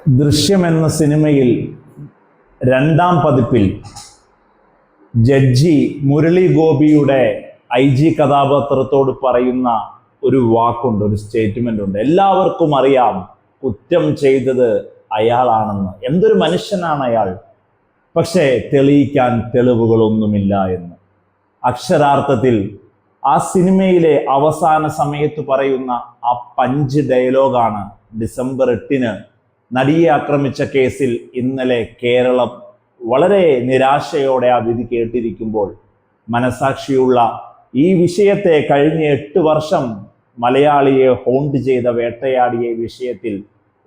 ദൃശ്യം എന്ന സിനിമയിൽ രണ്ടാം പതിപ്പിൽ ജഡ്ജി മുരളി ഗോപിയുടെ IG കഥാപാത്രത്തോട് പറയുന്ന ഒരു വാക്കുണ്ട്, ഒരു സ്റ്റേറ്റ്മെന്റ് ഉണ്ട്. എല്ലാവർക്കും അറിയാം കുറ്റം ചെയ്തത് അയാളാണെന്ന്. എന്തൊരു മനുഷ്യനാണ് അയാൾ, പക്ഷേ തെളിയിക്കാൻ തെളിവുകളൊന്നുമില്ല എന്ന്. അക്ഷരാർത്ഥത്തിൽ ആ സിനിമയിലെ അവസാന സമയത്ത് പറയുന്ന ആ പഞ്ച് ഡയലോഗാണ് ഡിസംബർ 8 നടിയെ ആക്രമിച്ച കേസിൽ ഇന്നലെ കേരളം വളരെ നിരാശയോടെ ആ വിധി കേട്ടിരിക്കുമ്പോൾ മനസാക്ഷിയുള്ള ഈ വിഷയത്തെ കഴിഞ്ഞ 8 വർഷം മലയാളിയെ ഹോണ്ട് ചെയ്ത, വേട്ടയാടിയ വിഷയത്തിൽ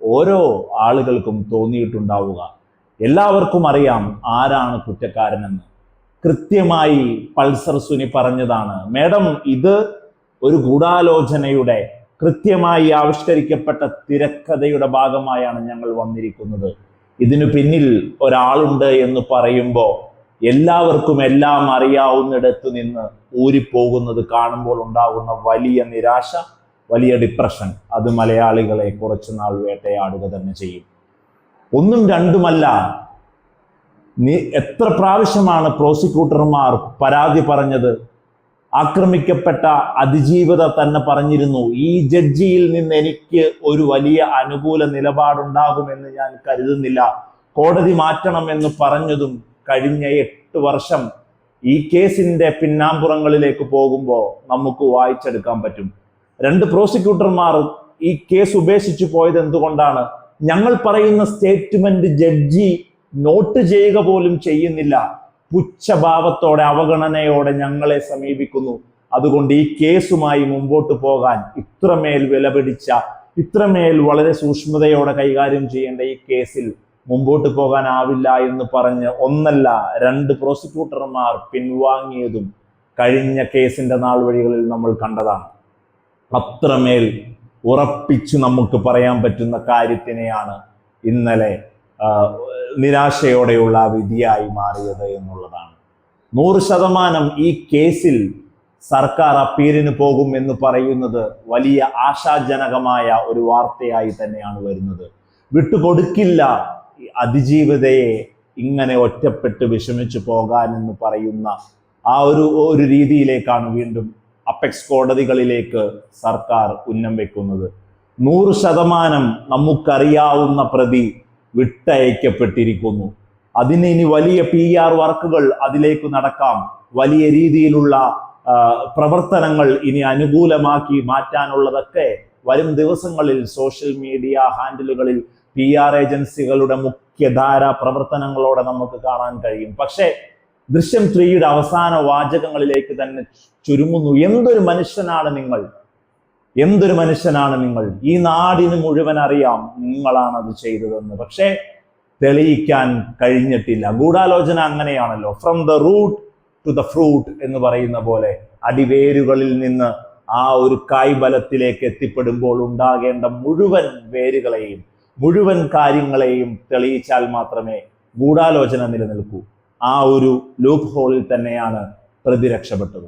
ഓരോ ആളുകൾക്കും തോന്നിയിട്ടുണ്ടാവുക, എല്ലാവർക്കും അറിയാം ആരാണ് കുറ്റക്കാരനെന്ന്. കൃത്യമായി പൾസർ സുനി പറഞ്ഞതാണ്, മേഡം ഇത് ഒരു ഗൂഢാലോചനയുടെ കൃത്യമായി ആവിഷ്കരിക്കപ്പെട്ട തിരക്കഥയുടെ ഭാഗമായാണ് ഞങ്ങൾ വന്നിരിക്കുന്നത്. ഇതിനു പിന്നിൽ ഒരാളുണ്ട് എന്ന് പറയുമ്പോൾ എല്ലാവർക്കും എല്ലാം അറിയാവുന്നിടത്തു നിന്ന് ഊരിപ്പോകുന്നത് കാണുമ്പോൾ ഉണ്ടാകുന്ന വലിയ നിരാശ, വലിയ ഡിപ്രഷൻ, അത് മലയാളികളെ കുറച്ചുനാൾ വേട്ടയാടുക തന്നെ ചെയ്യും. ഒന്നും രണ്ടുമല്ല, എത്ര പ്രാവശ്യമാണ് പ്രോസിക്യൂട്ടർമാർ പരാതി പറഞ്ഞത്? ആക്രമിക്കപ്പെട്ട അതിജീവിത തന്നെ പറഞ്ഞിരുന്നു, ഈ ജഡ്ജിയിൽ നിന്ന് എനിക്ക് ഒരു വലിയ അനുകൂല നിലപാടുണ്ടാകുമെന്ന് ഞാൻ കരുതുന്നില്ല, കോടതി മാറ്റണം എന്ന് പറഞ്ഞതും കഴിഞ്ഞ 8 വർഷം ഈ കേസിന്റെ പിന്നാമ്പുറങ്ങളിലേക്ക് പോകുമ്പോൾ നമുക്ക് വായിച്ചെടുക്കാൻ പറ്റും. 2 പ്രോസിക്യൂട്ടർമാർ ഈ കേസ് ഉപേക്ഷിച്ചു പോയത് എന്തുകൊണ്ടാണ്? ഞങ്ങൾ പറയുന്ന സ്റ്റേറ്റ്മെന്റ് ജഡ്ജി നോട്ട് ചെയ്യുക പോലും ചെയ്യുന്നില്ല, പുച്ഛഭാവത്തോടെ, അവഗണനയോടെ ഞങ്ങളെ സമീപിക്കുന്നു. അതുകൊണ്ട് ഈ കേസുമായി മുമ്പോട്ട് പോകാൻ ഇത്രമേൽ വിലപിടിച്ച, ഇത്രമേൽ വളരെ സൂക്ഷ്മതയോടെ കൈകാര്യം ചെയ്യേണ്ട ഈ കേസിൽ മുമ്പോട്ട് പോകാനാവില്ല എന്ന് പറഞ്ഞ് 1 അല്ല 2 പ്രോസിക്യൂട്ടർമാർ പിൻവാങ്ങിയതും കഴിഞ്ഞ കേസിന്റെ നാൾ വഴികളിൽ നമ്മൾ കണ്ടതാണ്. അത്രമേൽ ഉറപ്പിച്ച് നമുക്ക് പറയാൻ പറ്റുന്ന കാര്യത്തിനെയാണ് ഇന്നലെ നിരാശയോടെയുള്ള വിധിയായി മാറിയത് എന്നുള്ളതാണ്. 100% ഈ കേസിൽ സർക്കാർ അപ്പീലിന് പോകും എന്ന് പറയുന്നത് വലിയ ആശാജനകമായ ഒരു വാർത്തയായി തന്നെയാണ് വരുന്നത്. വിട്ടുകൊടുക്കില്ല അതിജീവിതയെ ഇങ്ങനെ ഒറ്റപ്പെട്ട് വിഷമിച്ചു പോകാൻ എന്ന് പറയുന്ന ആ ഒരു രീതിയിലേക്കാണ് വീണ്ടും അപ്പെക്സ് കോടതികളിലേക്ക് സർക്കാർ ഉന്നം വെക്കുന്നത്. 100% നമുക്കറിയാവുന്ന പ്രതി വിട്ടയക്കപ്പെട്ടിരിക്കുന്നു. അതിന് ഇനി വലിയ PR വർക്കുകൾ അതിലേക്ക് നടക്കാം, വലിയ രീതിയിലുള്ള പ്രവർത്തനങ്ങൾ ഇനി അനുകൂലമാക്കി മാറ്റാനുള്ളതൊക്കെ വരും ദിവസങ്ങളിൽ സോഷ്യൽ മീഡിയ ഹാൻഡിലുകളിൽ PR ഏജൻസികളുടെ മുഖ്യധാര പ്രവർത്തനങ്ങളോടെ നമുക്ക് കാണാൻ കഴിയും. പക്ഷേ ദൃശ്യം 3യുടെ അവസാന വാചകങ്ങളിലേക്ക് തന്നെ ചുരുങ്ങുന്നു. എന്തൊരു മനുഷ്യനാണ് നിങ്ങൾ, എന്തൊരു മനുഷ്യനാണ് നിങ്ങൾ, ഈ നാടിന് മുഴുവൻ അറിയാം നിങ്ങളാണ് അത് ചെയ്തതെന്ന്, പക്ഷേ തെളിയിക്കാൻ കഴിഞ്ഞിട്ടില്ല. ഗൂഢാലോചന അങ്ങനെയാണല്ലോ, from the root to the fruit എന്ന് പറയുന്ന പോലെ അടിവേരുകളിൽ നിന്ന് ആ ഒരു കായ്ബലത്തിലേക്ക് എത്തിപ്പെടുമ്പോൾ ഉണ്ടാകേണ്ട മുഴുവൻ വേരുകളെയും മുഴുവൻ കാര്യങ്ങളെയും തെളിയിച്ചാൽ മാത്രമേ ഗൂഢാലോചന നിലനിൽക്കൂ. ആ ഒരു ലൂപ്പ് ഹോളിൽ തന്നെയാണ് പ്രതി രക്ഷപ്പെട്ടത്.